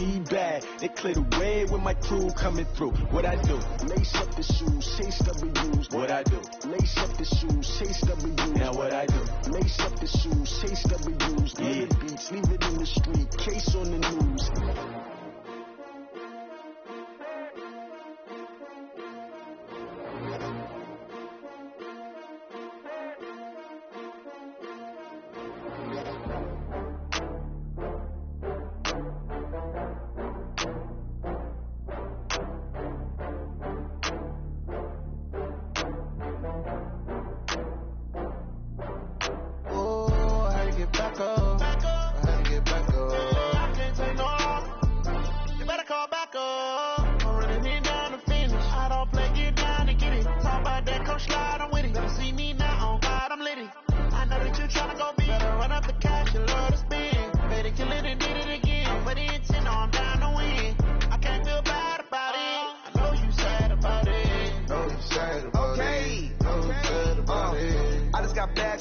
D bad. They clear the way with my crew coming through. What I do? Lace up the shoes, chase W's. What I do? Lace up the shoes, chase W's. Now what I do? Lace up the shoes, chase W's. Yeah. The beats, leave it in the street, case on the news.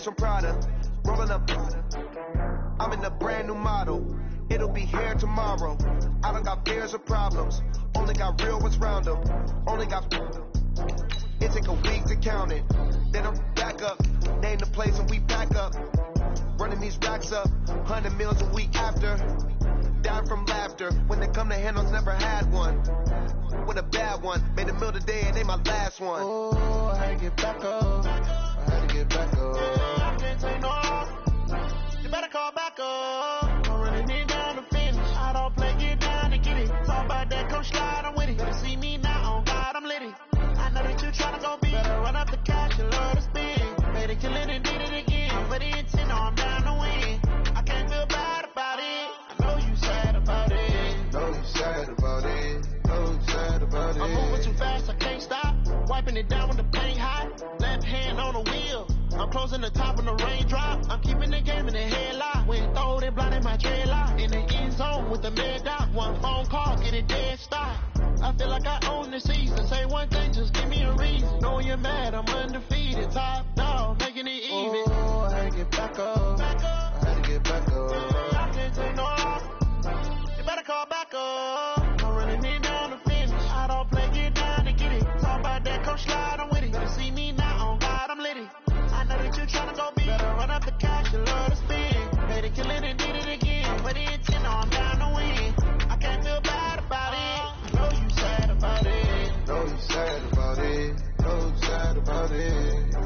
From Prada, rolling up. I'm in a brand new model. It'll be here tomorrow. I don't got fears or problems. Only got real ones round them. Only got. It take a week to count it. Then I'm back up. Name the place and we pack up. Running these racks up. 100 meals a week after. Die from laughter. When they come to handles, never had one. With a bad one. Made a meal today and they my last one. Oh, I had to get back up. I had to get back up. I can't take no off. You better call back up. I'm running it down to finish. I don't play, get down and get it. Talk about that, come slide, I'm with it. Better see me now, on God, I'm litty. I know that you tryna go big. Better run up the cash, you love to spin. Made it, kill it, and did it again. But the intent, no, I'm down to win. I can't feel bad about it. I know you sad about it. Know you sad about it. Know you sad about it. I'm moving too fast, I can't stop. Wiping it down with the paint hot. Left hand on the wheel. I'm closing the top on the raindrop. I'm keeping the game in the headlock. When throw it, blinding my dreadlock. In the end zone with the mad dot. One phone call, get it dead stop. I feel like I own the season. Say one thing, just give me a reason. Knowing you're mad, I'm undefeated. Top dog, making it even. Oh, I had to get back up. I had to get back up. I can't take no off. You better call back up. I'm running it down to finish. I don't play, get down and get it. Talk about that, come slide, I'm with it. Better see me now, on God, I'm litty. I know that you tryna go big. Better run up the cash, you love to spin. Made it, kill it, and did it again. But the intent, no, I'm down to win. I can't feel bad about it. Know you sad about it. Know you sad about it. Know you sad about it.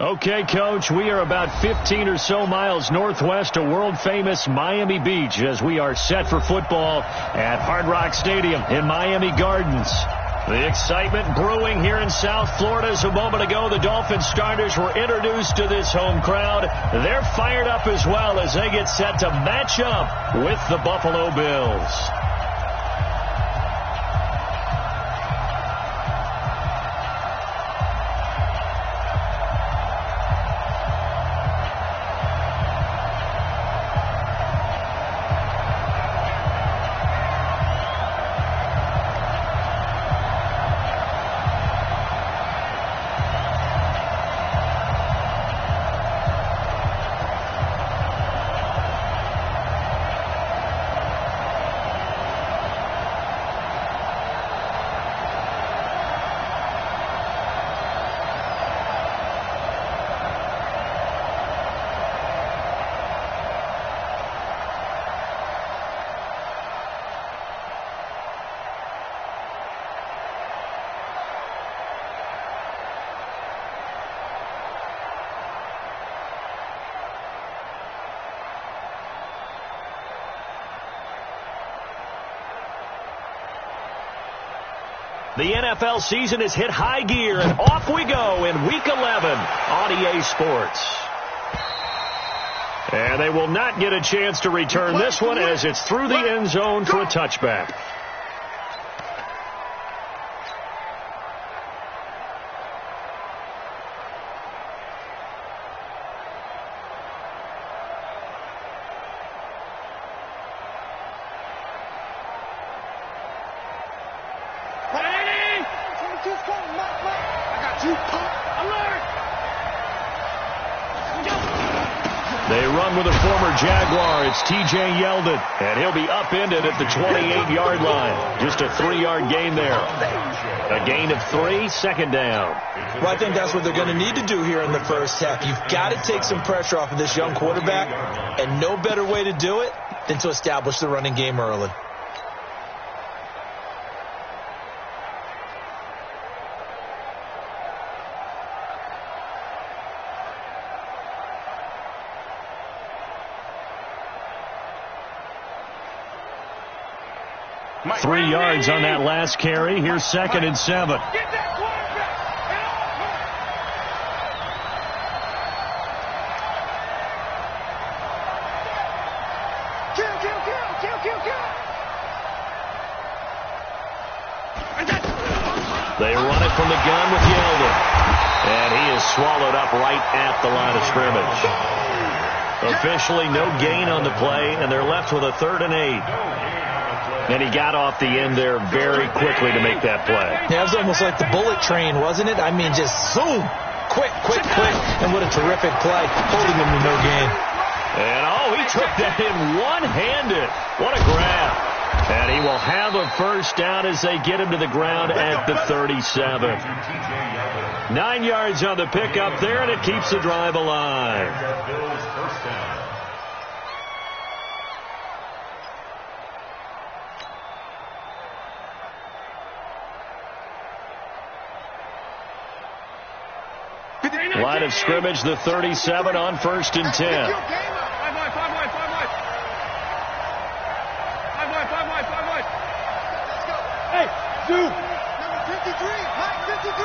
Okay, Coach, we are about 15 or so miles northwest of world-famous Miami Beach as we are set for football at Hard Rock Stadium in Miami Gardens. The excitement brewing here in South Florida as a moment ago. The Dolphins starters were introduced to this home crowd. They're fired up as well as they get set to match up with the Buffalo Bills. The NFL season has hit high gear, and off we go in Week 11 on EA Sports. And they will not get a chance to return this one as it's through the end zone for a touchback. They run with a former Jaguar. It's T.J. Yeldon, and he'll be upended at the 28-yard line. Just a 3-yard gain there. A gain of 3, second down. Well, I think that's what they're going to need to do here in the first half. You've got to take some pressure off of this young quarterback, and no better way to do it than to establish the running game early. Mike, 3 yards on that last carry. Here's 2nd and 7. They run it from the gun with Yeldon. And he is swallowed up right at the line of scrimmage. Officially no gain on the play, and they're left with a 3rd and 8. And he got off the end there very quickly to make that play. Yeah, it was almost like the bullet train, wasn't it? I mean, just zoom. Quick. And what a terrific play, holding him to no gain. And, he took that in one-handed. What a grab. And he will have a first down as they get him to the ground at the 37. 9 yards on the pickup there, and it keeps the drive alive. Line of scrimmage, the 37 on 1st and 10. Hey, Duke. Number 53, Mike 53.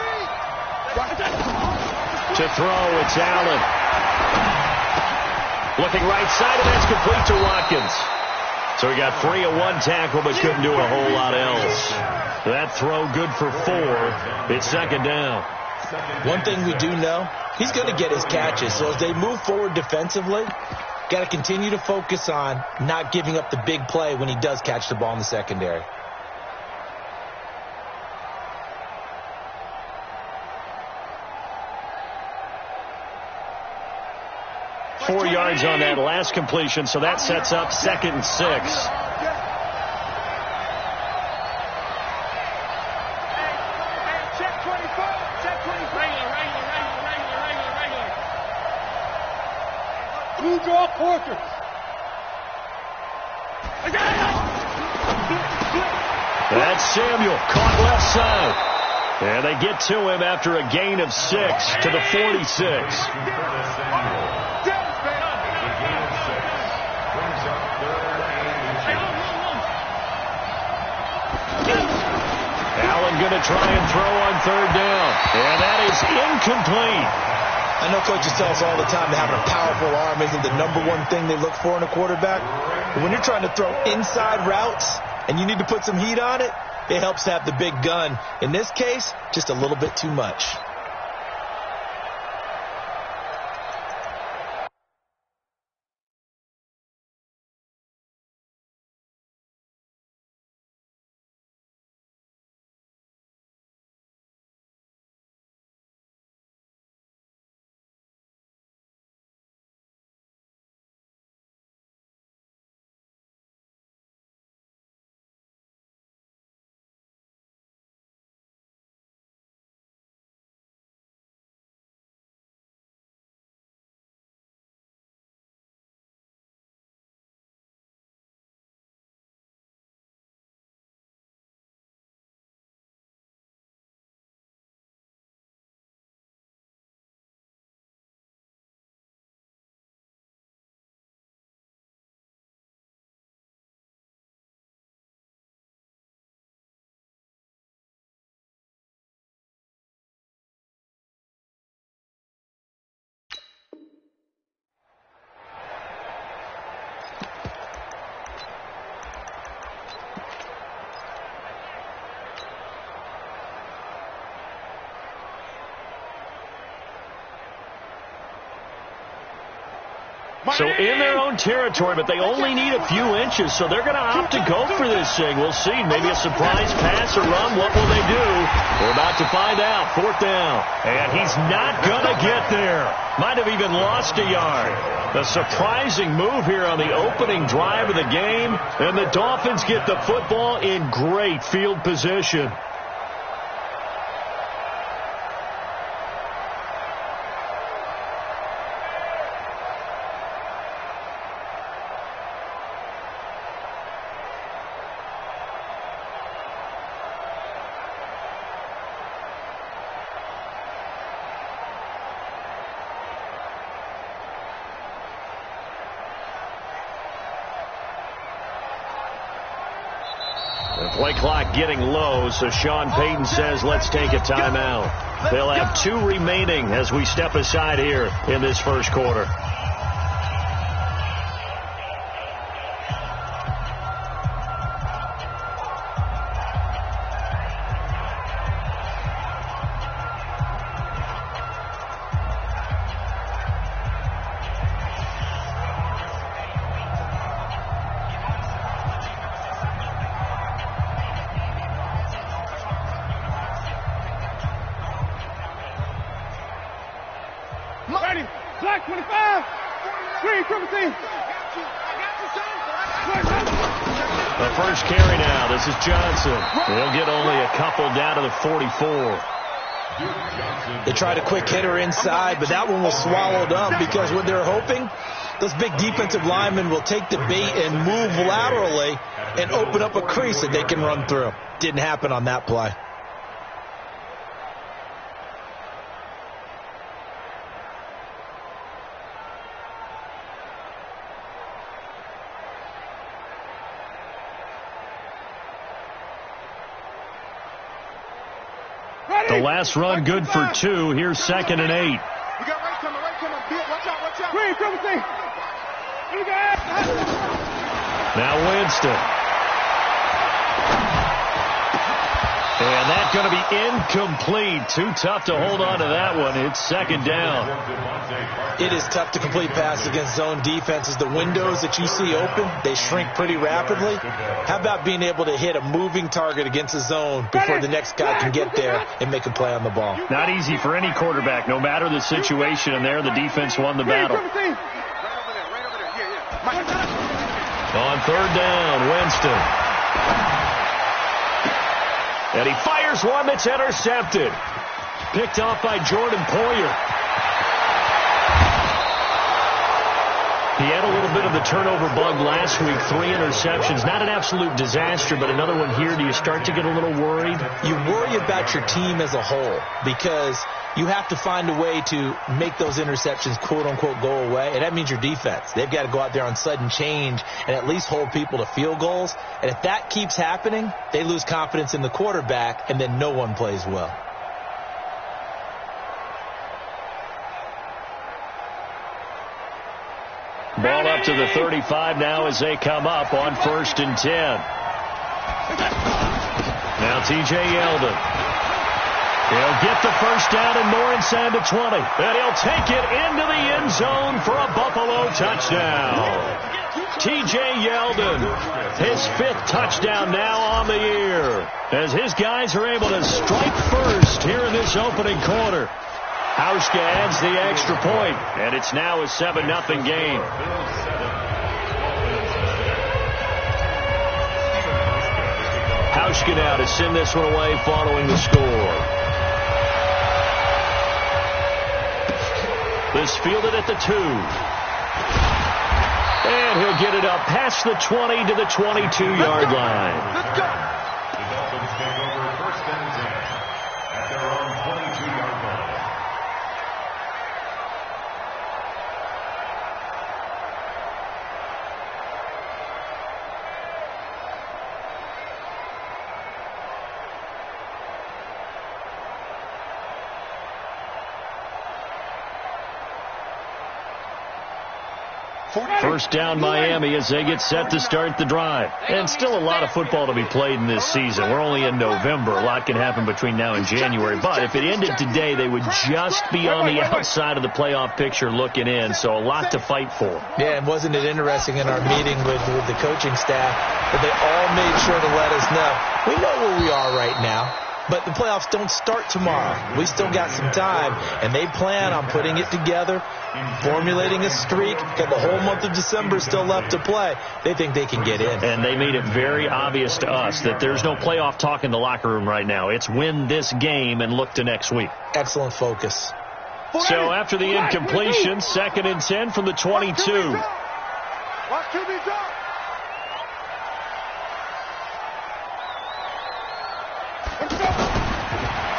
To throw, it's Allen. Looking right side, and that's complete to Watkins. So he got free of 1 tackle, but couldn't do a whole lot else. That throw good for 4. It's 2nd down. One thing we do know, he's going to get his catches. So as they move forward defensively, got to continue to focus on not giving up the big play when he does catch the ball in the secondary. Four yards on that last completion, so that sets up 2nd and 6. That's Samuel, caught left side. And they get to him after a gain of 6 to the 46. Allen going to try and throw on 3rd down. And that is incomplete. I know coaches tell us all the time that having a powerful arm isn't the #1 thing they look for in a quarterback. But when you're trying to throw inside routes and you need to put some heat on it, it helps to have the big gun. In this case, just a little bit too much. So in their own territory, but they only need a few inches, so they're going to opt to go for this thing. We'll see. Maybe a surprise pass or run. What will they do? We're about to find out. 4th down. And he's not going to get there. Might have even lost a yard. A surprising move here on the opening drive of the game. And the Dolphins get the football in great field position. Play clock getting low, so Sean Payton says let's take a timeout. They'll have 2 remaining as we step aside here in this first quarter. Black 25. Screen, triple team. The first carry now. This is Johnson. He'll get only a couple down to the 44. They tried a quick hitter inside, but that one was swallowed up because what they're hoping, those big defensive linemen will take the bait and move laterally and open up a crease that they can run through. Didn't happen on that play. The last run good for 2. Here's 2nd and 8. We got right coming. Watch out. Screen, triple team. Now Winston. And that's going to be incomplete. Too tough to hold on to that one. It's 2nd down. It is tough to complete passes against zone defenses. The windows that you see open, they shrink pretty rapidly. How about being able to hit a moving target against a zone before the next guy can get there and make a play on the ball? Not easy for any quarterback, no matter the situation. And there, the defense won the battle. On 3rd down, Winston. And he fires one that's intercepted. Picked off by Jordan Poyer. He had a little bit of the turnover bug last week. 3 interceptions. Not an absolute disaster, but another one here. Do you start to get a little worried? You worry about your team as a whole because you have to find a way to make those interceptions, quote-unquote, go away. And that means your defense. They've got to go out there on sudden change and at least hold people to field goals. And if that keeps happening, they lose confidence in the quarterback, and then no one plays well. Ball up to the 35 now as they come up on 1st and 10. Now T.J. Yeldon. He'll get the first down and more inside the 20. And he'll take it into the end zone for a Buffalo touchdown. T.J. Yeldon, his 5th touchdown now on the year, as his guys are able to strike first here in this opening quarter. Hauschka adds the extra point, and it's now a 7-0 game. Hauschka now to send this one away following the score. This fielded at the 2. And he'll get it up past the 20 to the 22-yard line. Let's go. The Dolphins take over 1st and 10 at their own 22-yard line. First down Miami as they get set to start the drive. And still a lot of football to be played in this season. We're only in November. A lot can happen between now and January. But if it ended today, they would just be on the outside of the playoff picture looking in. So a lot to fight for. Yeah, and wasn't it interesting in our meeting with the coaching staff that they all made sure to let us know, we know where we are right now. But the playoffs don't start tomorrow. We still got some time, and they plan on putting it together, formulating a streak. Got the whole month of December still left to play. They think they can get in. And they made it very obvious to us that there's no playoff talk in the locker room right now. It's win this game and look to next week. Excellent focus. So after the incompletion, 2nd and 10 from the 22.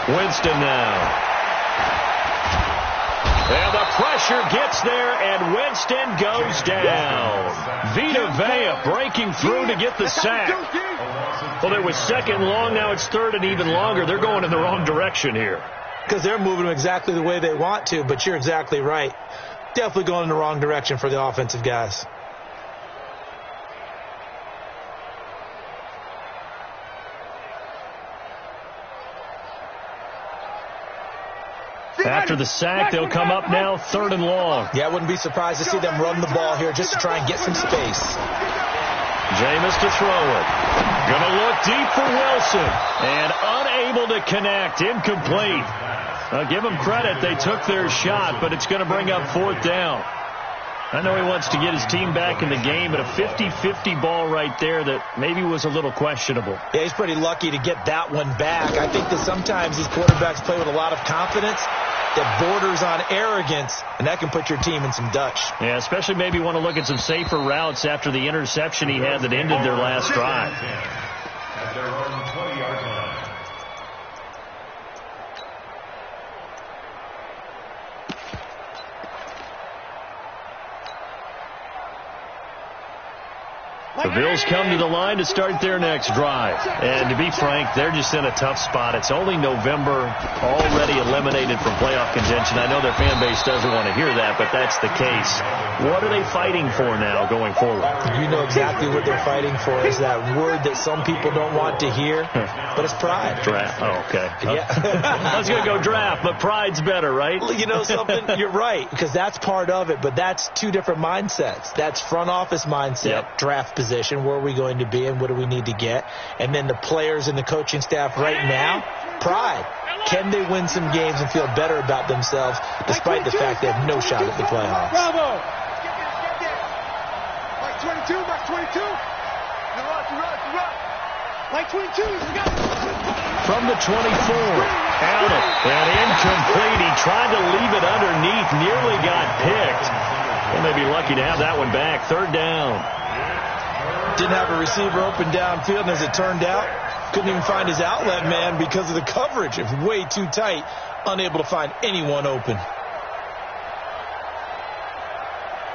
Winston now. And the pressure gets there, and Winston goes down. Vita Vea breaking through to get the sack. Well, it was 2nd long. Now it's 3rd and even longer. They're going in the wrong direction here. Because they're moving them exactly the way they want to, but you're exactly right. Definitely going in the wrong direction for the offensive guys. After the sack, they'll come up now 3rd and long. Yeah, I wouldn't be surprised to see them run the ball here just to try and get some space. Jameis to throw it. Gonna look deep for Wilson. And unable to connect. Incomplete. Give them credit. They took their shot, but it's going to bring up 4th down. I know he wants to get his team back in the game, but a 50-50 ball right there that maybe was a little questionable. Yeah, he's pretty lucky to get that one back. I think that sometimes these quarterbacks play with a lot of confidence that borders on arrogance, and that can put your team in some Dutch. Yeah, especially maybe want to look at some safer routes after the interception he had that ended their last drive. At their own 20-yard line. The Bills come to the line to start their next drive. And to be frank, they're just in a tough spot. It's only November, already eliminated from playoff contention. I know their fan base doesn't want to hear that, but that's the case. What are they fighting for now going forward? You know exactly what they're fighting for. Is that word that some people don't want to hear, but it's pride. Draft. Oh, okay. Yeah. I was going to go draft, but pride's better, right? Well, you know something? You're right, because that's part of it, but that's two different mindsets. That's front office mindset, draft position. Where are we going to be and what do we need to get? And then the players and the coaching staff right now, pride. Can they win some games and feel better about themselves despite the fact they have no shot at the playoffs? Bravo! Like 22, like 22. You're right. Like 22, you got it. From the 24, Allen, and incomplete. He tried to leave it underneath, nearly got picked. They may be lucky to have that one back. 3rd down. Didn't have a receiver open downfield, and as it turned out, couldn't even find his outlet man because of the coverage. It was way too tight, unable to find anyone open.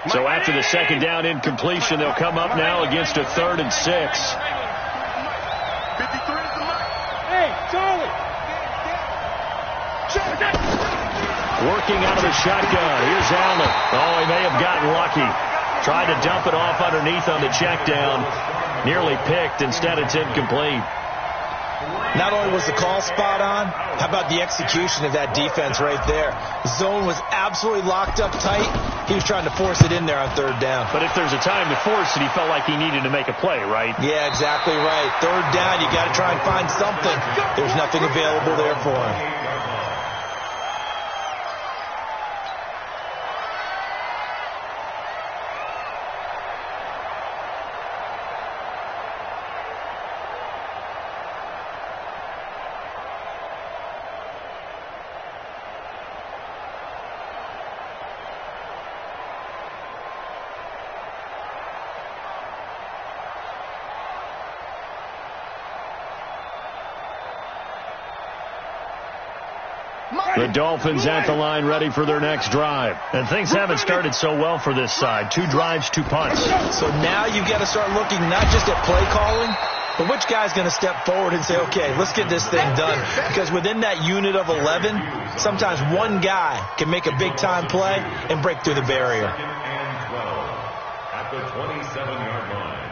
So after the 2nd down incompletion, they'll come up now against a 3rd and 6. 53 is the mark. Hey, Charlie! Working out of the shotgun. Here's Allen. Oh, he may have gotten lucky. Tried to dump it off underneath on the check down. Nearly picked. Instead, it's incomplete. Not only was the call spot on, how about the execution of that defense right there? Zone was absolutely locked up tight. He was trying to force it in there on 3rd down. But if there's a time to force it, he felt like he needed to make a play, right? Yeah, exactly right. 3rd down, you got to try and find something. There's nothing available there for him. The Dolphins at the line ready for their next drive. And things haven't started so well for this side. 2 drives, 2 punts. So now you've got to start looking not just at play calling, but which guy's going to step forward and say, okay, let's get this thing done. Because within that unit of 11, sometimes 1 guy can make a big-time play and break through the barrier. the 27-yard line.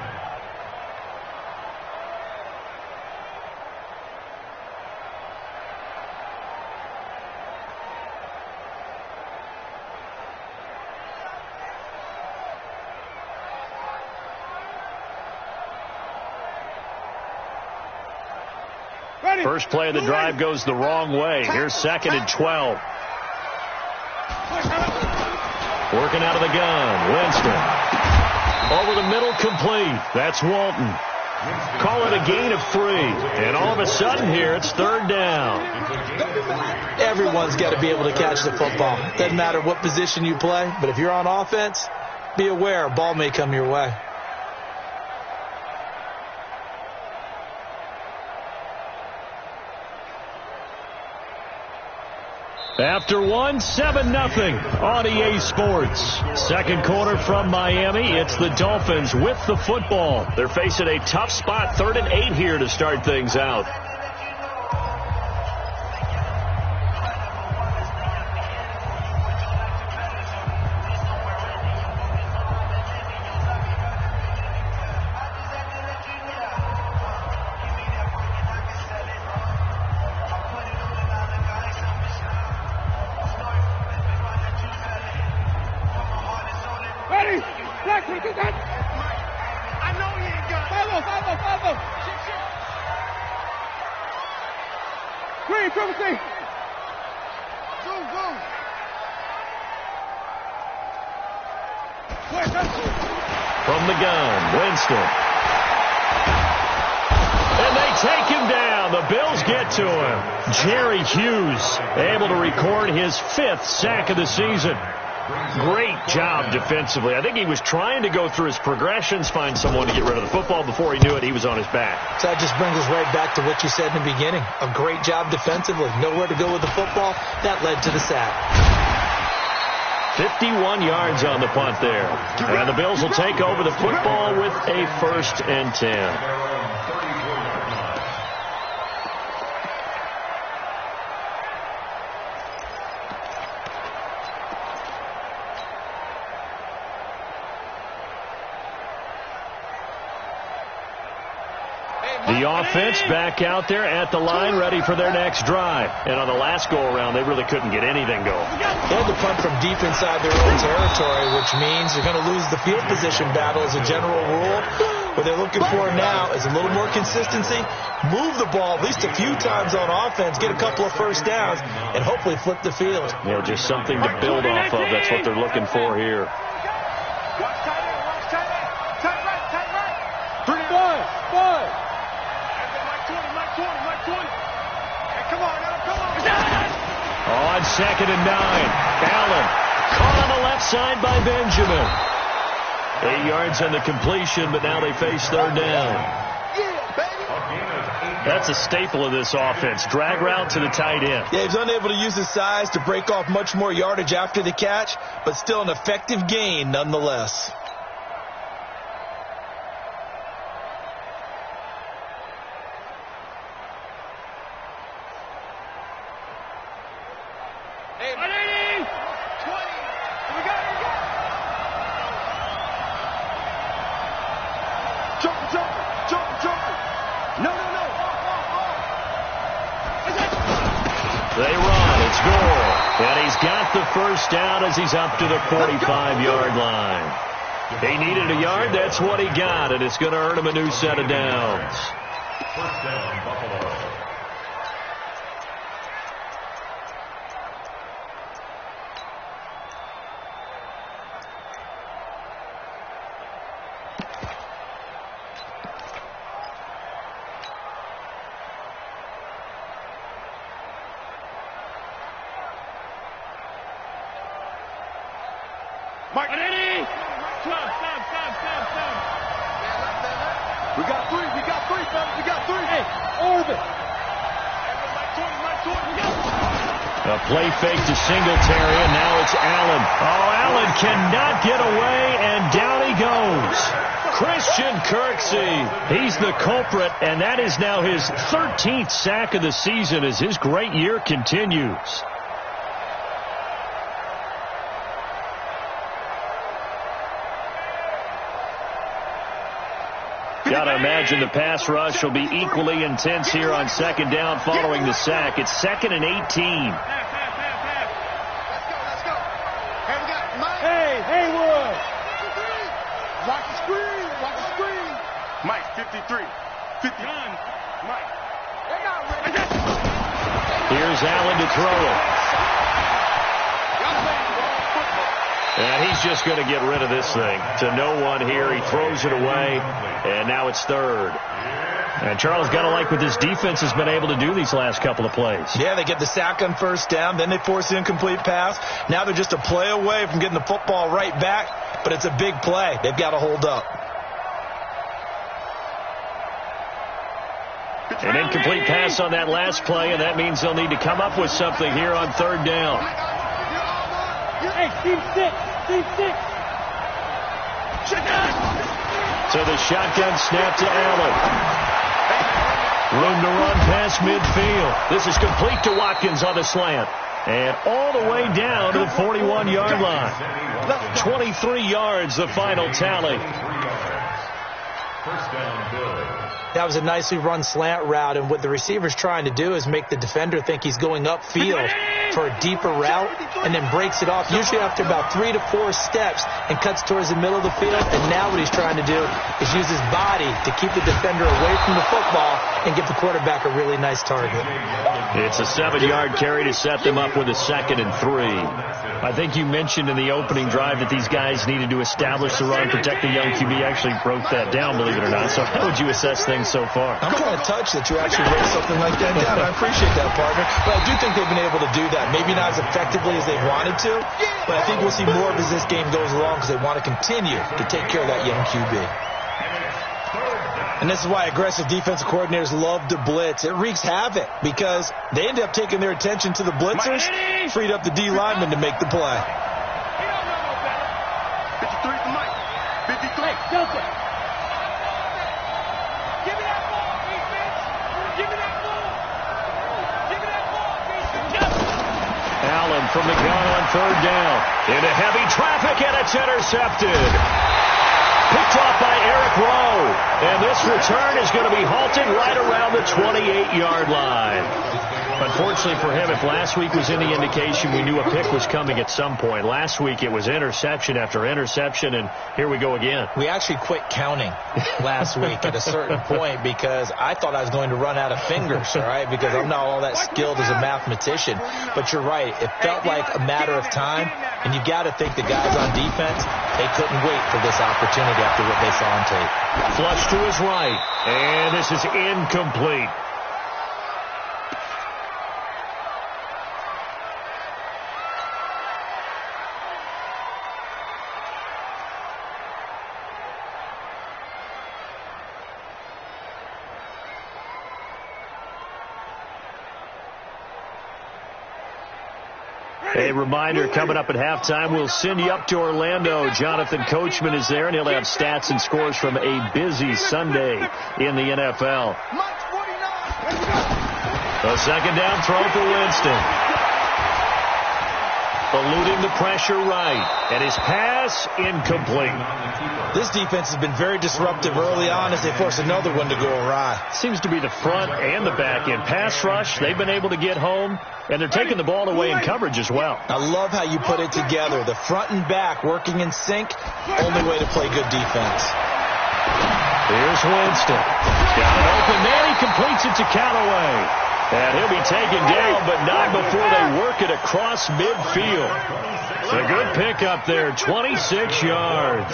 First play of the drive goes the wrong way. Here's 2nd and 12. Working out of the gun. Winston. Over the middle, complete. That's Walton. Call it a gain of 3. And all of a sudden here, it's 3rd down. Everyone's got to be able to catch the football. Doesn't matter what position you play, but if you're on offense, be aware a ball may come your way. After 1, 7-0 on EA Sports. Second quarter from Miami. It's the Dolphins with the football. They're facing a tough spot, 3rd and 8 here to start things out. From the gun, Winston. And they take him down. The Bills get to him. Jerry Hughes able to record his 5th sack of the season. Great job defensively. I think he was trying to go through his progressions, find someone to get rid of the football. Before he knew it, he was on his back. So that just brings us right back to what you said in the beginning. A great job defensively. Nowhere to go with the football. That led to the sack. 51 yards on the punt there. And the Bills will take over the football with a 1st and 10. The offense back out there at the line, ready for their next drive. And on the last go-around, they really couldn't get anything going. They had to punt from deep inside their own territory, which means they're going to lose the field position battle as a general rule. What they're looking for now is a little more consistency, move the ball at least a few times on offense, get a couple of first downs, and hopefully flip the field. Yeah, just something to build off of. That's what they're looking for here. On 2nd and 9, Allen caught on the left side by Benjamin. 8 yards on the completion, but now they face 3rd down. That's a staple of this offense. Drag route to the tight end. Yeah, he's unable to use his size to break off much more yardage after the catch, but still an effective gain nonetheless. They run. It's Gore. And he's got the first down as he's up to the 45-yard line. He needed a yard. That's what he got, and it's going to earn him a new set of downs. First down, Buffalo. Mark. Ready? Stop. We got 3, fellas. We got 3. Hey, orbit. A play fake to Singletary, and now it's Allen. Oh, Allen cannot get away, and down he goes. Christian Kirksey, he's the culprit, and that is now his 13th sack of the season as his great year continues. Got to imagine the pass rush will be equally intense here on second down following the sack. It's 2nd and 18. Let's go. Hey, Haywood. Watch the screen. Mike, 53. 59. Mike. Here's Allen to throw it. And he's just going to get rid of this thing to no one here. He throws it away, and now it's 3rd. And Charles, got to like what this defense has been able to do these last couple of plays. Yeah, they get the sack on first down, then they force the incomplete pass. Now they're just a play away from getting the football right back, but it's a big play. They've got to hold up. An incomplete pass on that last play, and that means they'll need to come up with something here on 3rd down. Hey, Steve 6. So the shotgun snap to Allen. Room to run past midfield. This is complete to Watkins on the slant. And all the way down to the 41-yard line. 23 yards, the final tally. First down, Bill. That was a nicely run slant route, and what the receiver's trying to do is make the defender think he's going upfield for a deeper route and then breaks it off, usually after about 3 to 4 steps, and cuts towards the middle of the field. And now what he's trying to do is use his body to keep the defender away from the football and give the quarterback a really nice target. It's a 7-yard carry to set them up with a 2nd and 3. I think you mentioned in the opening drive that these guys needed to establish the run, protect the young QB. Actually broke that down, believe it or not. So how would you assess things so far? I'm kind of touched that you actually wrote something like that down. I appreciate that, partner. But I do think they've been able to do that. Maybe not as effectively as they wanted to, but I think we'll see more of as this game goes along because they want to continue to take care of that young QB. And this is why aggressive defensive coordinators love to blitz. It wreaks havoc because they end up taking their attention to the blitzers, freed up the D lineman to make the play. 53 for Mike. 53. Hey, Delta. Give me that ball, defense. Give me that ball. Give me that ball, defense. Allen from the gun on 3rd down. Into heavy traffic, and it's intercepted. Picked off by Eric Rowe. And this return is going to be halted right around the 28-yard line. Unfortunately for him, if last week was any indication, we knew a pick was coming at some point. Last week it was interception after interception, and here we go again. We actually quit counting last week at a certain point because I thought I was going to run out of fingers, all right, because I'm not all that skilled as a mathematician. But you're right. It felt like a matter of time, and you got to think the guys on defense, they couldn't wait for this opportunity after what they saw on tape. Flush to his right, and this is incomplete. A reminder, coming up at halftime, we'll send you up to Orlando. Jonathan Coachman is there, and he'll have stats and scores from a busy Sunday in the NFL. A 2nd down throw for Winston. Eluding the pressure right, and his pass incomplete. This defense has been very disruptive early on as they force another one to go awry. Seems to be the front and the back end. Pass rush, they've been able to get home, and they're taking the ball away in coverage as well. I love how you put it together. The front and back working in sync, only way to play good defense. Here's Winston. Got an open man, he completes it to Callaway. And he'll be taken down, but not before they work it across midfield. It's a good pickup there, 26 yards.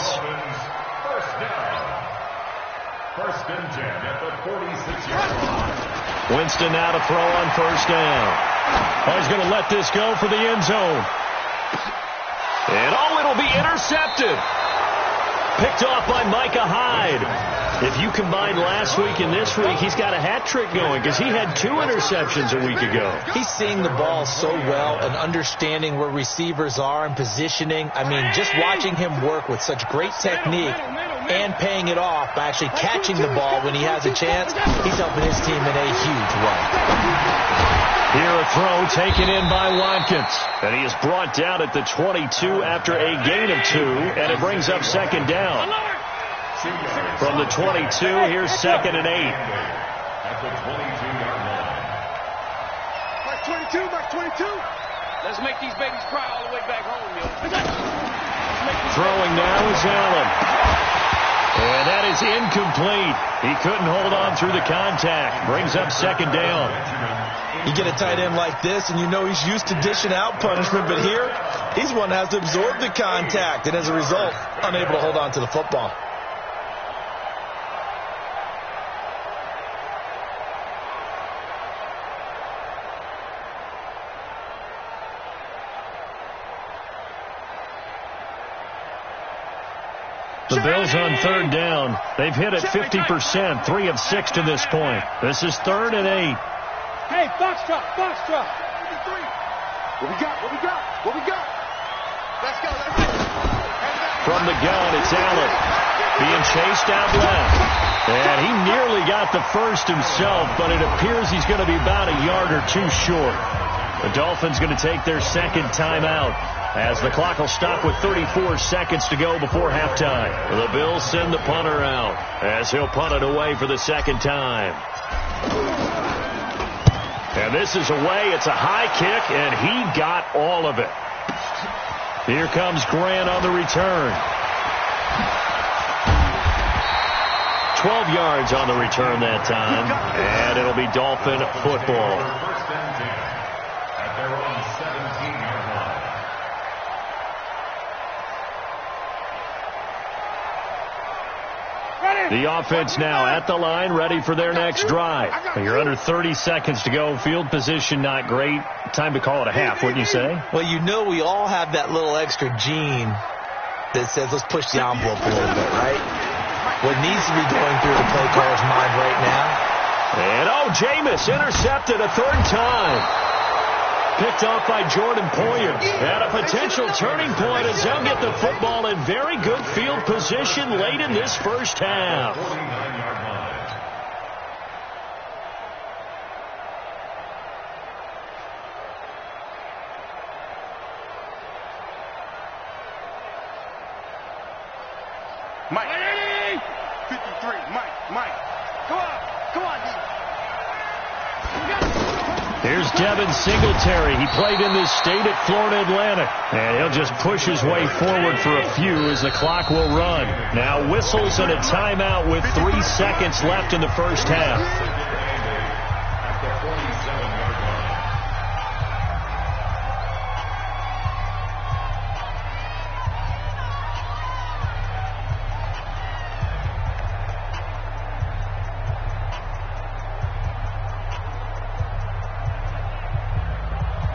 First and 10 at the 46-yard line. Winston now to throw on 1st down. Oh, he's going to let this go for the end zone. And it'll be intercepted. Picked off by Micah Hyde. If you combine last week and this week, he's got a hat trick going because he had 2 interceptions a week ago. He's seeing the ball so well and understanding where receivers are and positioning. I mean, just watching him work with such great technique and paying it off by actually catching the ball when he has a chance, he's helping his team in a huge way. Here a throw taken in by Watkins. And he is brought down at the 22 after a gain of 2, and it brings up 2nd down. From the 22, here's 2nd and 8. At the 22-yard line. Mark 22, Mark 22. Let's make these babies cry all the way back home, yo. Throwing now is Allen. And that is incomplete. He couldn't hold on through the contact. Brings up 2nd down. You get a tight end like this, and you know he's used to dishing out punishment, but here, he's one that has to absorb the contact, and as a result, unable to hold on to the football. The Bills on 3rd down. They've hit it 50%, 3 of 6 to this point. This is 3rd and 8. Hey, Foxtrot, Foxtrot. What we got? What we got? What we got? Let's go. Let's go. From the gun, it's Allen being chased out left. And he nearly got the first himself, but it appears he's going to be about a yard or two short. The Dolphins going to take their 2nd timeout as the clock will stop with 34 seconds to go before halftime. The Bills send the punter out as he'll punt it away for the 2nd time. And this is away. It's a high kick, and he got all of it. Here comes Grant on the return. 12 yards on the return that time, and it'll be Dolphin football. First and 10 at their own 17-yard line. The offense now at the line, ready for their next drive. You're under 30 seconds to go. Field position not great. Time to call it a half, wouldn't you say? Well, you know we all have that little extra gene that says let's push the envelope a little bit, right? What needs to be going through the play caller's mind right now. And, Jameis intercepted a 3rd time. Picked off by Jordan Poyer. At a potential turning point as they'll get the football in very good field position late in this first half. 49-yard line. Mike. 53. Mike. Come on, dude. Here's Devin Singletary. He played in this state at Florida Atlantic. And he'll just push his way forward for a few as the clock will run. Now whistles and a timeout with 3 seconds left in the first half. At the 47-yard line.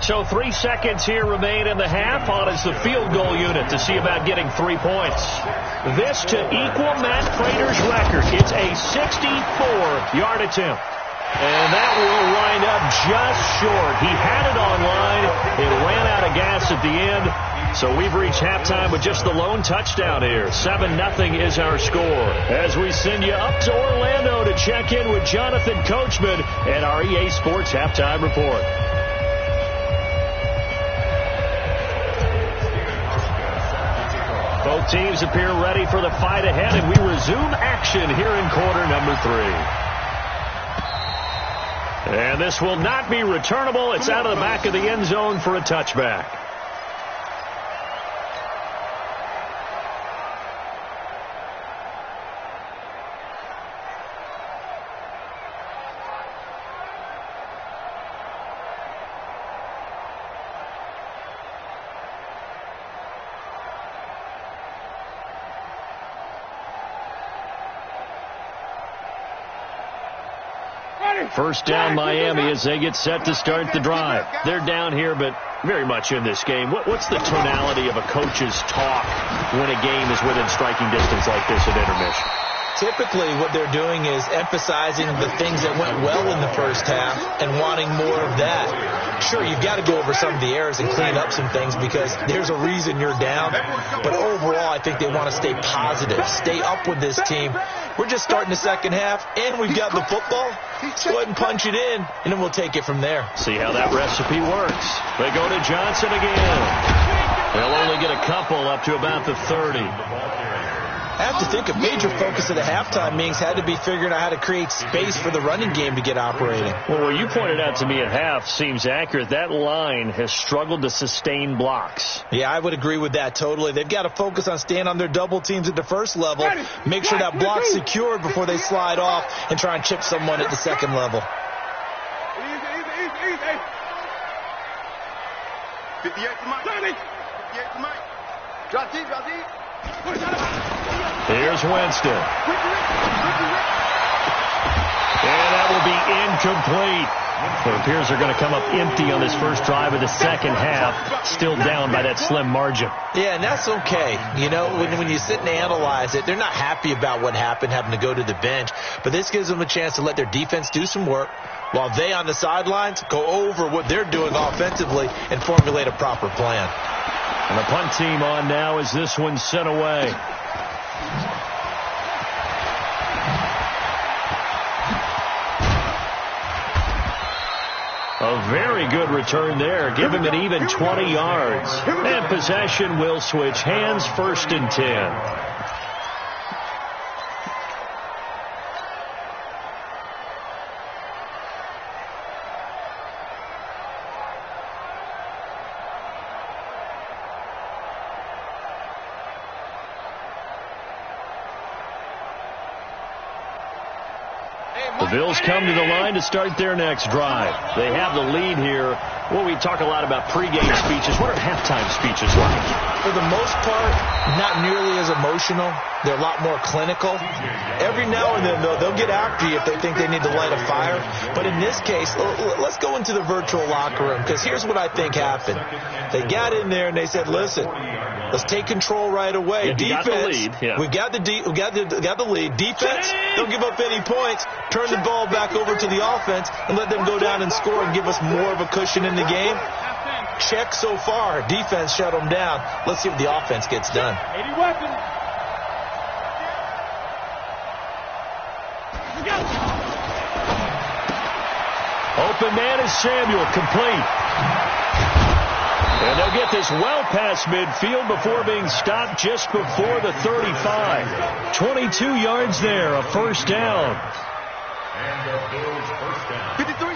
So 3 seconds here remain in the half. On is the field goal unit to see about getting 3 points. This to equal Matt Prater's record. It's a 64-yard attempt. And that will wind up just short. He had it online. It ran out of gas at the end. So we've reached halftime with just the lone touchdown here. 7-0 is our score. As we send you up to Orlando to check in with Jonathan Coachman and our EA Sports Halftime Report. Both teams appear ready for the fight ahead, and we resume action here in quarter number 3. And this will not be returnable. It's out of the back of the end zone for a touchback. First down Miami as they get set to start the drive. They're down here, but very much in this game. What's the tonality of a coach's talk when a game is within striking distance like this at intermission? Typically, what they're doing is emphasizing the things that went well in the first half and wanting more of that. Sure, you've got to go over some of the errors and clean up some things because there's a reason you're down. But overall, I think they want to stay positive, stay up with this team. We're just starting the second half, and we've got the football. Let's go ahead and punch it in, and then we'll take it from there. See how that recipe works. They go to Johnson again. They'll only get a couple up to about the 30. I have to think a major focus of the halftime meetings had to be figuring out how to create space for the running game to get operating. Well, what you pointed out to me at half seems accurate. That line has struggled to sustain blocks. Yeah, I would agree with that totally. They've got to focus on staying on their double teams at the first level, make sure that block's secured before they slide off and try and chip someone at the second level. 58 to Mike. 58 to Mike. Drop deep, drop deep. Here's Winston. And that will be incomplete. It appears they're going to come up empty on this first drive of the second half, still down by that slim margin. Yeah, and that's okay. You know, when you sit and analyze it, they're not happy about what happened, having to go to the bench. But this gives them a chance to let their defense do some work while they on the sidelines go over what they're doing offensively and formulate a proper plan. And the punt team on now as this one's sent away. A very good return there. Give him an even 20 yards. And possession will switch hands, 1st and 10. The Bills come to the line to start their next drive. They have the lead here. Well, we talk a lot about pregame speeches. What are halftime speeches like? For the most part, not nearly as emotional. They're a lot more clinical. Every now and then, though, they'll get after you if they think they need to light a fire. But in this case, let's go into the virtual locker room, because here's what I think happened. They got in there and they said, listen, let's take control right away. Yeah, defense, got the lead. Yeah. we got the lead. Defense, don't give up any points. Turn the ball back over to the offense and let them go down and score and give us more of a cushion in the game. Check so far. Defense shut them down. Let's see what the offense gets done. 80 weapons. Open man is Samuel, complete. And they'll get this well past midfield before being stopped just before the 35. 22 yards there, a 1st down.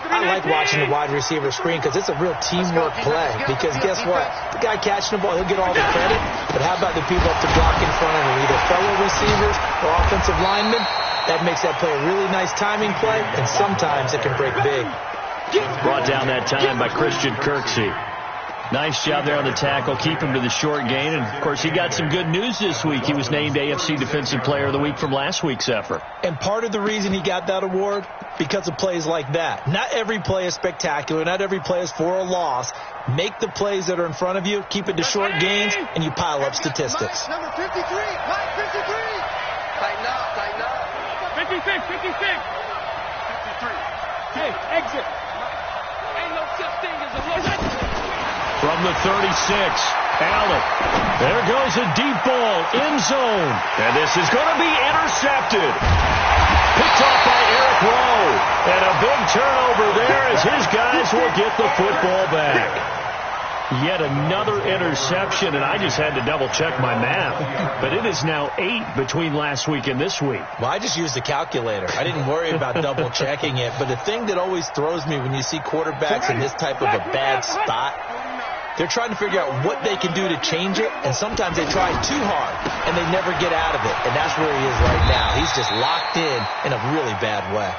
I like watching the wide receiver screen because it's a real teamwork play. Because guess what? The guy catching the ball, he'll get all the credit. But how about the people up to block in front of him? Either fellow receivers or offensive linemen. That makes that play a really nice timing play, and sometimes it can break big. Brought down that time by Christian Kirksey. Nice job there on the tackle. Keep him to the short gain. And, of course, he got some good news this week. He was named AFC Defensive Player of the Week from last week's effort. And part of the reason he got that award, because of plays like that. Not every play is spectacular. Not every play is for a loss. Make the plays that are in front of you, keep it to short gains, and you pile up statistics. Number 53, Mike 53. Tighten up, tighten up. 56, 56. 53. Hey, exit. Ain't no such thing as a look. From the 36, Allen. There goes a deep ball, end zone. And this is going to be intercepted. Picked off by Eric Rowe. And a big turnover there as his guys will get the football back. Yet another interception, and I just had to double-check my math. But it is now 8 between last week and this week. Well, I just used the calculator. I didn't worry about double-checking it. But the thing that always throws me when you see quarterbacks in this type of a bad spot, they're trying to figure out what they can do to change it, and sometimes they try too hard, and they never get out of it. And that's where he is right now. He's just locked in a really bad way.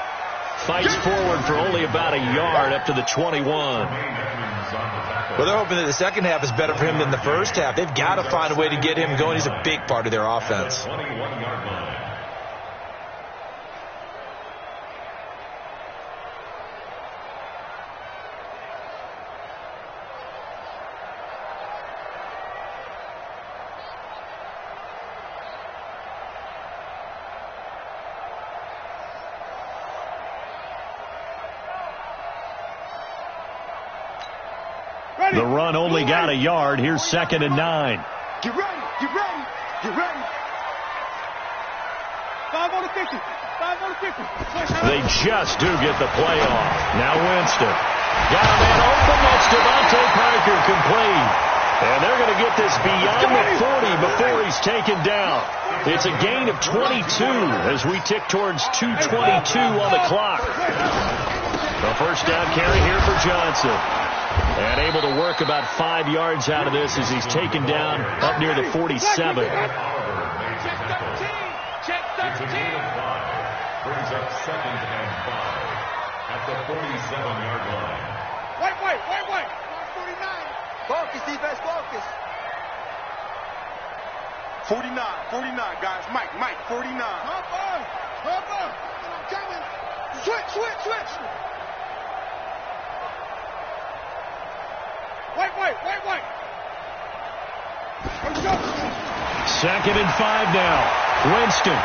Fights forward for only about a yard up to the 21. Well, they're hoping that the second half is better for him than the first half. They've got to find a way to get him going. He's a big part of their offense. The run only got a yard. Here's 2nd and 9. Get ready, get ready, get ready. 5 on the 50, 5 on the 50. They just do get the play off. Now Winston. Got a man open. That's Devontae Parker, complete. And they're going to get this beyond the 40 before he's taken down. It's a gain of 22 as we tick towards 2:22 on the clock. The first down carry here for Johnson. And able to work about 5 yards out of this as he's taken down up near the 47. Check 13. Check 13. Brings up 2nd and 5 at the 47-yard line. Wait. 49. Focus, defense, focus. 49, guys. Mike, 49. Hop on. I'm coming. Switch. Wait. Let's go. 2nd and 5 now. Winston.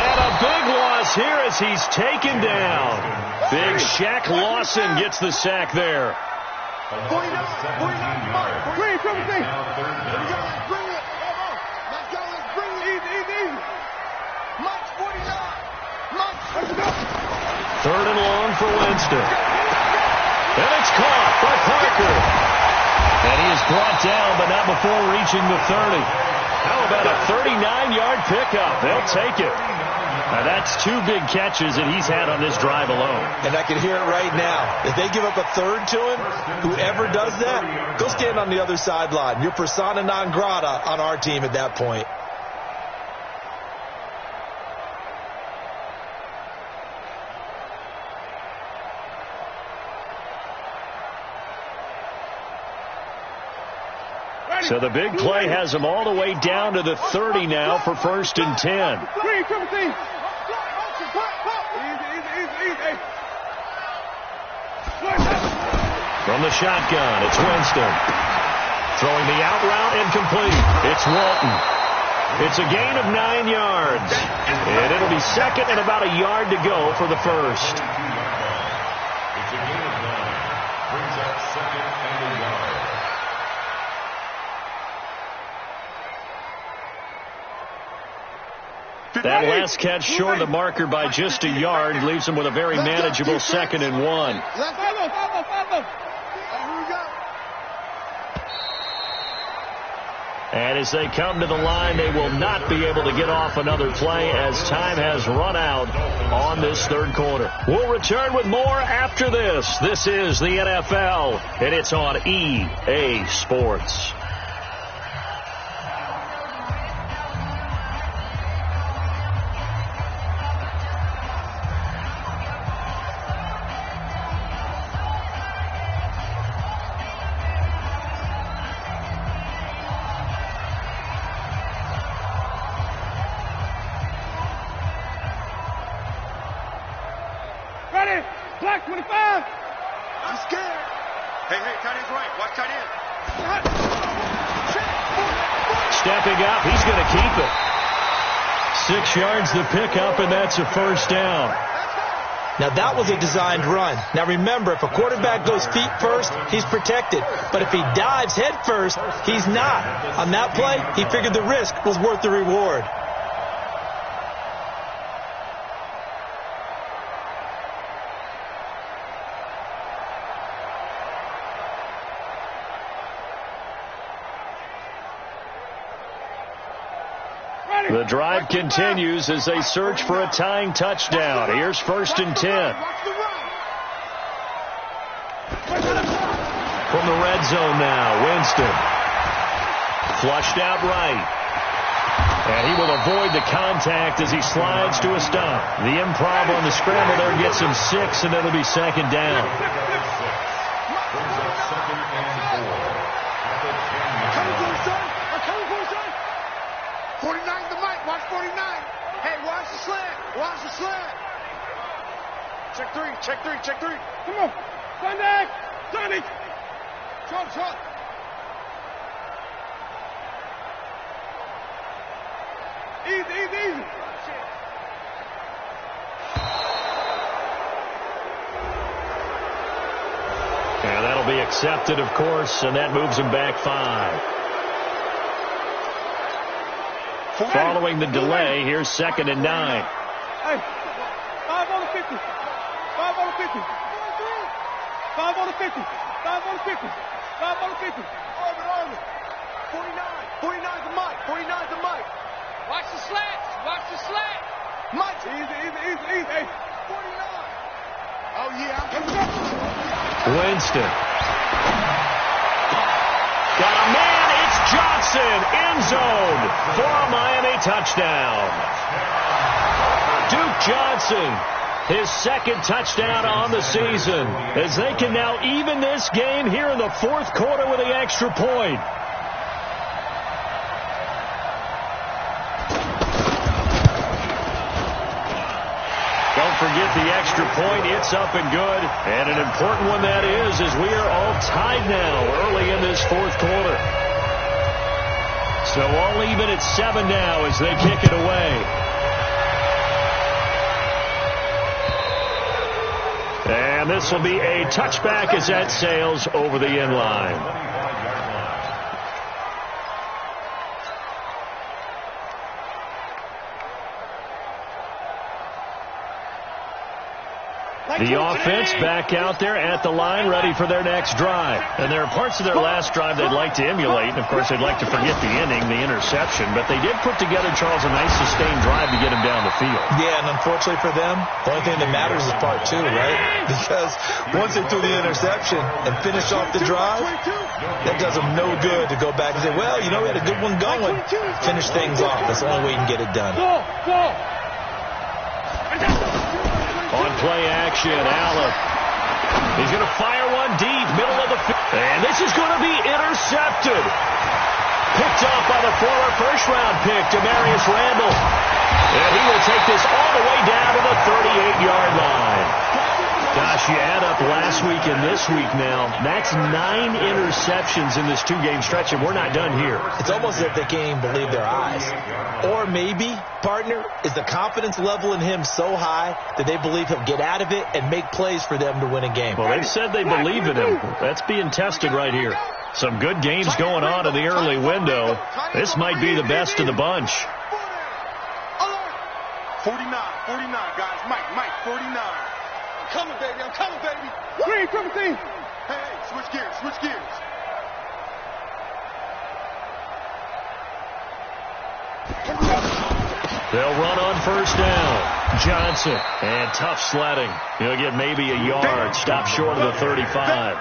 And a big loss here as he's taken down. Big Shaq Lawson gets the sack there. 49. Bring it. Bring it. Let's go. Let's bring it. Easy. Mike's 49. Let's go. 3rd and long for Winston. And it's caught by Parker. And he is brought down, but not before reaching the 30. How about a 39-yard pickup? They'll take it. Now, that's 2 big catches that he's had on this drive alone. And I can hear it right now. If they give up a 3rd to him, whoever does that, go stand on the other sideline. You're persona non grata on our team at that point. So the big play has them all the way down to the 30 now for 1st and 10. From the shotgun, it's Winston. Throwing the out route incomplete. It's Walton. It's a gain of 9 yards. And it'll be 2nd and about a yard to go for the first. It's a gain of 9. Brings up 2nd and a yard. That last catch short of the marker by just a yard leaves him with a very manageable 2nd and 1. Here we go. And as they come to the line, they will not be able to get off another play as time has run out on this 3rd quarter. We'll return with more after this. This is the NFL, and it's on EA Sports. Black 25. I'm scared. Hey, tight end's right. Watch tight end. Stepping up, he's going to keep it. 6 yards the pickup, and that's a first down. Now, that was a designed run. Now, remember, if a quarterback goes feet first, he's protected. But if he dives head first, he's not. On that play, he figured the risk was worth the reward. The drive continues as they search for a tying touchdown. Here's 1st and 10. From the red zone now, Winston. Flushed out right. And he will avoid the contact as he slides to a stop. The improv on the scramble there gets him 6, and it'll be 2nd down. 49 to Mike. Watch 49. Hey, watch the slant. Watch the slant. Check 3. Come on. Sunday. Short. Easy. And that'll be accepted, of course, and that moves him back 5. Following the delay, here's 2nd and 9. Hey, 5 on the 50. 5 on the 50. 5 on the 50. 5 on 50. 5 on 50. Orbit. 49 the mic. 49 the mic. Watch the slats. Watch the slat. Mike. Easy. Hey. 49. Oh, yeah. I'm coming up. Winston. Got a man. It's Johnson. End zone for a Miami touchdown. Duke Johnson, his second touchdown on the season, as they can now even this game here in the fourth quarter with the extra point. Don't forget the extra point. It's up and good. And an important one that is, as we are all tied now early in this fourth quarter. So all even at 7 now as they kick it away. And this will be a touchback as that sails over the end line. The offense back out there at the line, ready for their next drive. And there are parts of their last drive they'd like to emulate. And, of course, they'd like to forget the inning, the interception. But they did put together, Charles, a nice sustained drive to get him down the field. Yeah, and unfortunately for them, the only thing that matters is part 2, right? Because once they threw the interception and finished off the drive, that does them no good to go back and say, well, you know, we had a good one going. Finish things off. That's the only way you can get it done. On play action, Allen. He's going to fire one deep, middle of the field. And this is going to be intercepted. Picked off by the former first-round pick, Demarius Randall. And he will take this all the way down to the 38-yard line. Gosh, you add up last week and this week now. That's 9 interceptions in this 2-game stretch, and we're not done here. It's almost as if they can't even believe their eyes. Or maybe, partner, is the confidence level in him so high that they believe he'll get out of it and make plays for them to win a game. Well, they've said they believe in him. That's being tested right here. Some good games going on in the early window. This might be the best of the bunch. 49, guys. Mike, 49. I'm coming, baby. Green, coming, team. Hey, switch gears. They'll run on first down. Johnson, and tough sledding. He'll get maybe a yard. Stop short of the 35.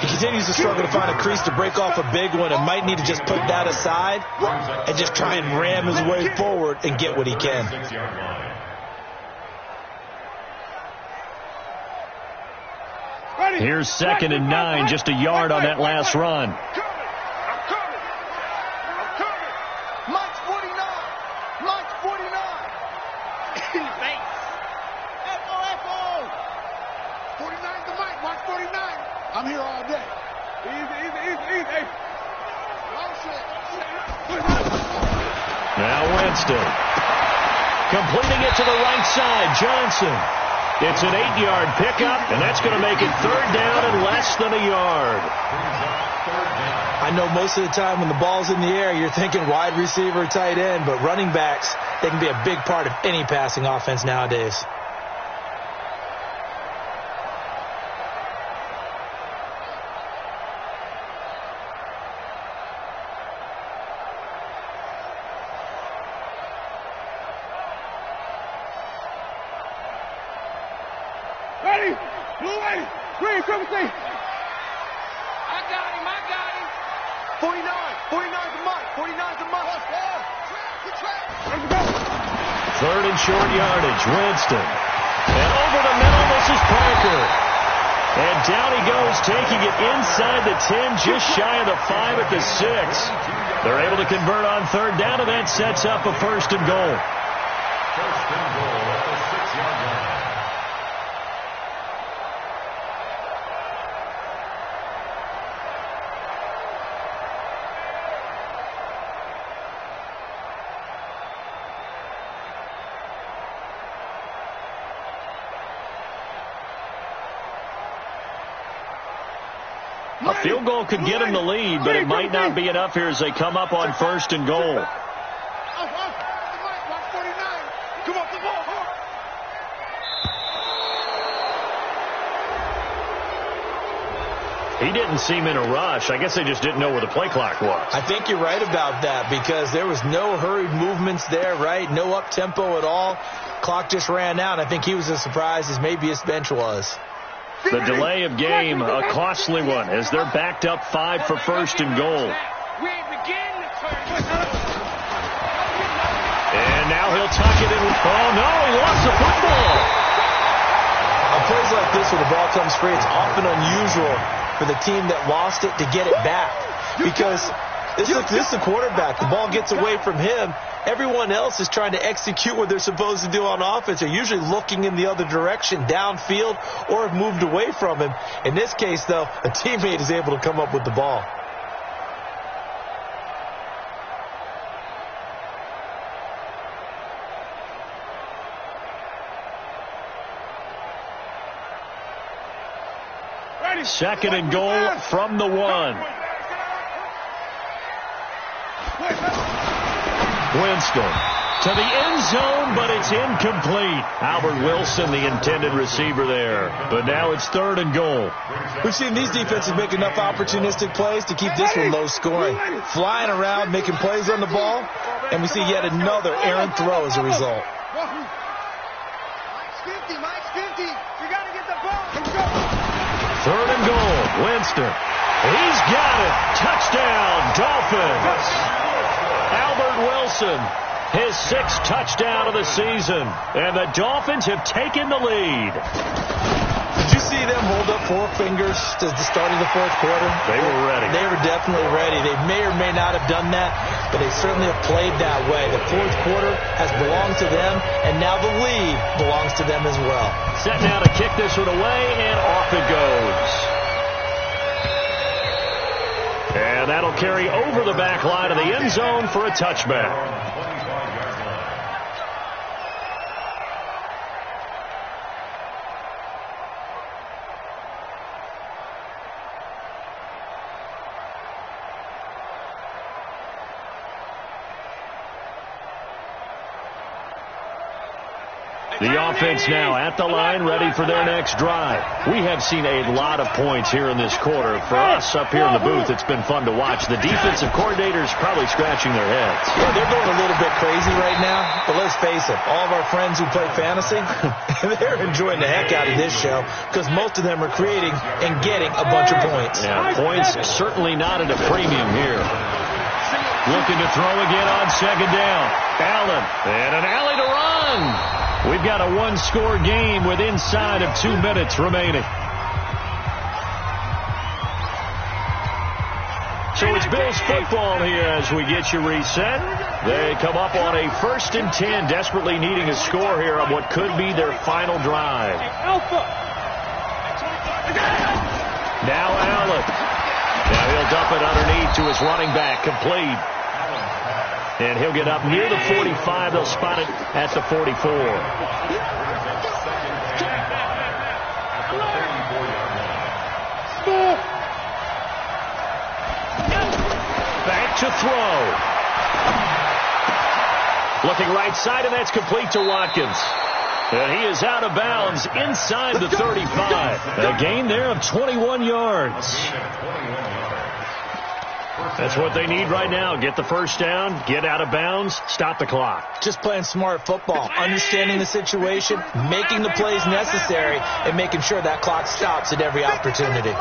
He continues to struggle to find a crease to break off a big one and might need to just put that aside and just try and ram his way forward and get what he can. Here's 2nd and 9, just a yard on that last run. I'm coming. Mike's 49. In the face. Echo. 49 the mic. Watch 49. I'm here all day. Easy. Hey. Now Winston. Completing it to the right side. Johnson. It's an 8-yard pickup, and that's going to make it 3rd down and less than a yard. I know most of the time when the ball's in the air, you're thinking wide receiver, tight end, but running backs, they can be a big part of any passing offense nowadays. Ready? Blue way. Green, come see. I got him. 49 the mic. 49 the mic. Let's go. 3rd and short yardage. Winston. And over the middle, this is Parker. And down he goes, taking it inside the 10, just shy of the 5 at the 6. They're able to convert on 3rd down, and that sets up a 1st and goal. 1st and goal at the 6-yard line. A field goal could get them the lead, but it might not be enough here as they come up on 1st and goal. He didn't seem in a rush. I guess they just didn't know where the play clock was. I think you're right about that because there was no hurried movements there, right? No up-tempo at all. Clock just ran out. I think he was as surprised as maybe his bench was. The delay of game, a costly one, as they're backed up 5 for first and goal. And now he'll tuck it in. Oh, no, he lost the football. On plays like this where the ball comes free, it's often unusual for the team that lost it to get it back because this is the quarterback. The ball gets away from him. Everyone else is trying to execute what they're supposed to do on offense. They're usually looking in the other direction, downfield, or have moved away from him. In this case, though, a teammate is able to come up with the ball. Second and goal from the 1. Winston to the end zone, but it's incomplete. Albert Wilson, the intended receiver there. But now it's 3rd and goal. We've seen these defenses make enough opportunistic plays to keep this one low scoring. Flying around, making plays on the ball, and we see yet another errant throw as a result. Mike's 50, Mike's 50. You got to get the ball. Let's go. 3rd and goal. Winston. He's got it. Touchdown, Dolphins. Albert Wilson, his 6th touchdown of the season. And the Dolphins have taken the lead. Did you see them hold up 4 fingers to the start of the 4th quarter? They were ready. They were definitely ready. They may or may not have done that, but they certainly have played that way. The 4th quarter has belonged to them, and now the lead belongs to them as well. Set now to kick this one away, and off it goes. And that'll carry over the back line of the end zone for a touchback. The offense now at the line, ready for their next drive. We have seen a lot of points here in this quarter. For us up here in the booth, it's been fun to watch. The defensive coordinators probably scratching their heads. Yeah, they're going a little bit crazy right now, but let's face it, all of our friends who play fantasy, they're enjoying the heck out of this show because most of them are creating and getting a bunch of points. Yeah, points certainly not at a premium here. Looking to throw again on 2nd down. Allen, and an alley to run. We've got a 1-score game with inside of 2 minutes remaining. So it's Bills football here as we get you reset. They come up on a 1st and 10, desperately needing a score here on what could be their final drive. Now Allen. Now he'll dump it underneath to his running back, complete. And he'll get up near the 45. They'll spot it at the 44. Back to throw. Looking right side, and that's complete to Watkins. And he is out of bounds inside the 35. A gain there of 21 yards. That's what they need right now. Get the first down, get out of bounds, stop the clock. Just playing smart football, understanding the situation, making the plays necessary, and making sure that clock stops at every opportunity.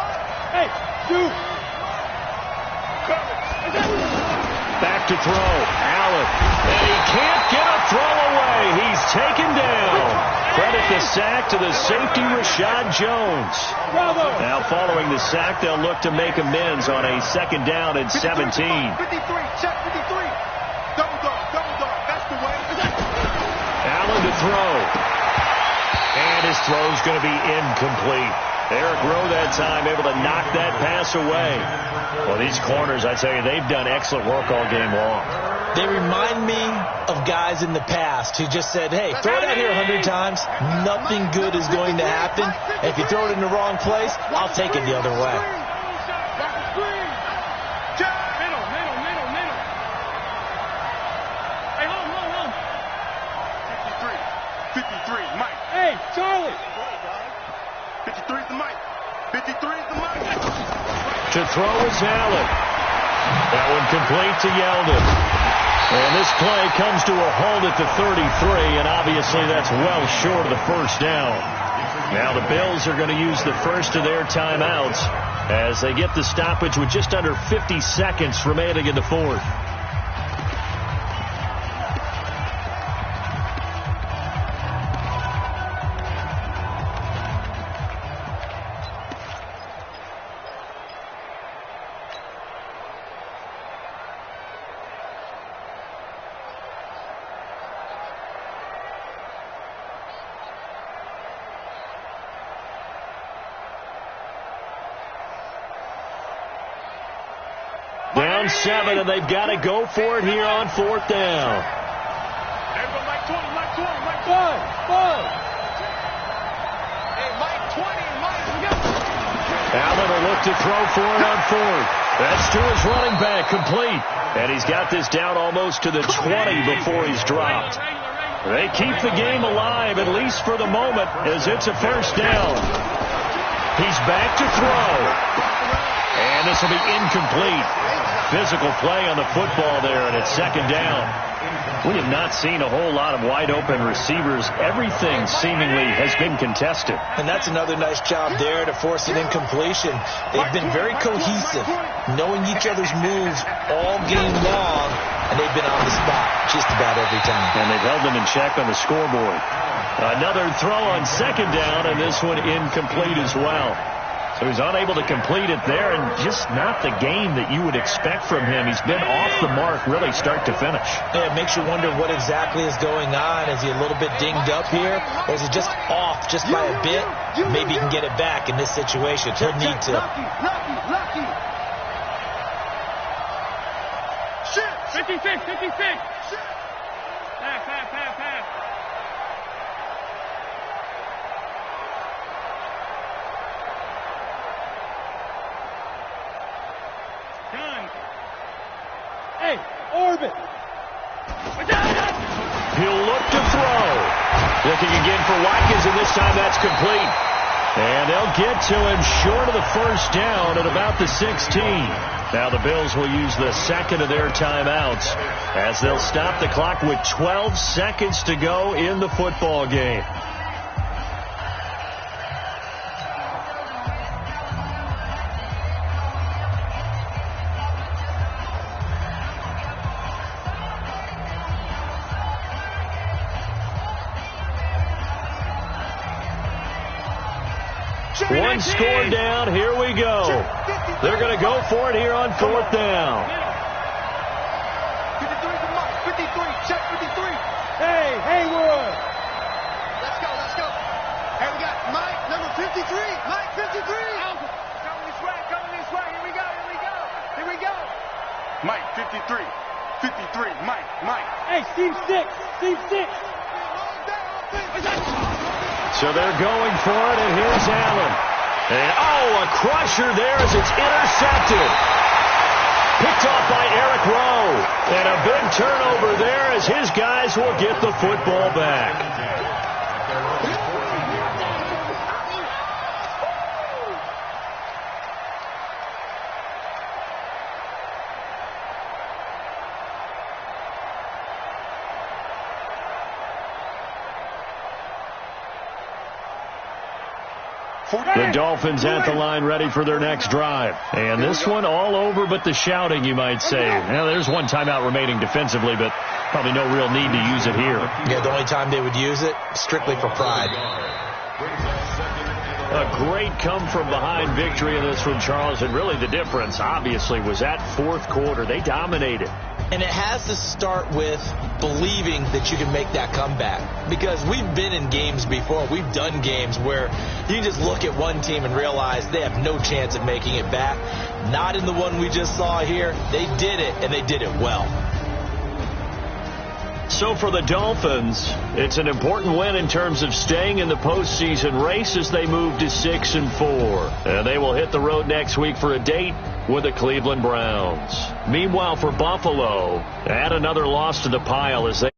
Back to throw. Allen. And he can't get a throw away. He's taken down. Credit the sack to the safety, Rashad Jones. Now following the sack, they'll look to make amends on a 2nd down and 17. 53, check 53. Double dog, that's the way. Allen to throw. And his throw's going to be incomplete. Eric Rowe that time able to knock that pass away. Well, these corners, I tell you, they've done excellent work all game long. They remind me of guys in the past who just said, hey, throw it out here 100 times. Nothing good is going to happen. And if you throw it in the wrong place, I'll take it the other way. Middle. Hey, hold. 53, Mike. Hey, Charlie. 53 is the Mike. 53 is the mark. To throw is Allen. That one complete to Yeldon. And this play comes to a halt at the 33, and obviously that's well short of the first down. Now the Bills are going to use the first of their timeouts as they get the stoppage with just under 50 seconds remaining in the fourth. Down 7, and they've got to go for it here on fourth down. Everybody, Mike 20, Mike 20, Mike 20. Hey, Mike 20, Mike, go. Allen will look to throw for it on fourth. That's to his running back, complete. And he's got this down almost to the 20 before he's dropped. They keep the game alive, at least for the moment, as it's a first down. He's back to throw. And this will be incomplete. Physical play on the football there, and it's second down. We have not seen a whole lot of wide-open receivers. Everything seemingly has been contested. And that's another nice job there to force an incompletion. They've been very cohesive, knowing each other's moves all game long, and they've been on the spot just about every time. And they've held them in check on the scoreboard. Another throw on second down, and this one incomplete as well. So he's unable to complete it there, and just not the game that you would expect from him. He's been off the mark really start to finish. Yeah, it makes you wonder what exactly is going on. Is he a little bit dinged up here, or is he just off just by a bit? Maybe he can get it back in this situation. He'll need to. Lucky. Shit. 56. Pass. Hey, orbit. He'll look to throw. Looking again for Watkins, and this time that's complete. And they'll get to him short of the first down at about the 16. Now the Bills will use the second of their timeouts as they'll stop the clock with 12 seconds to go in the football game. One score down. Here we go. They're going to go for it here on fourth down. 53 to Mike. 53. Check 53. Hey, Haywood. Let's go. Hey, we got Mike, number 53. Mike, 53. Coming this way. Here we go. Mike, 53. 53. Mike. Hey, Steve 6. So they're going for it, and here's Allen. And, a crusher there as it's intercepted. Picked off by Eric Rowe. And a big turnover there as his guys will get the football back. The Dolphins at the line ready for their next drive. And this one all over but the shouting, you might say. Now, there's one timeout remaining defensively, but probably no real need to use it here. Yeah, the only time they would use it, strictly for pride. A great come-from-behind victory in this one, Charles. And really the difference, obviously, was that fourth quarter. They dominated. And it has to start with believing that you can make that comeback. Because we've been in games before. We've done games where you just look at one team and realize they have no chance of making it back. Not in the one we just saw here. They did it, and they did it well. So for the Dolphins, it's an important win in terms of staying in the postseason race as they move to 6-4. And they will hit the road next week for a date with the Cleveland Browns. Meanwhile, for Buffalo, add another loss to the pile as they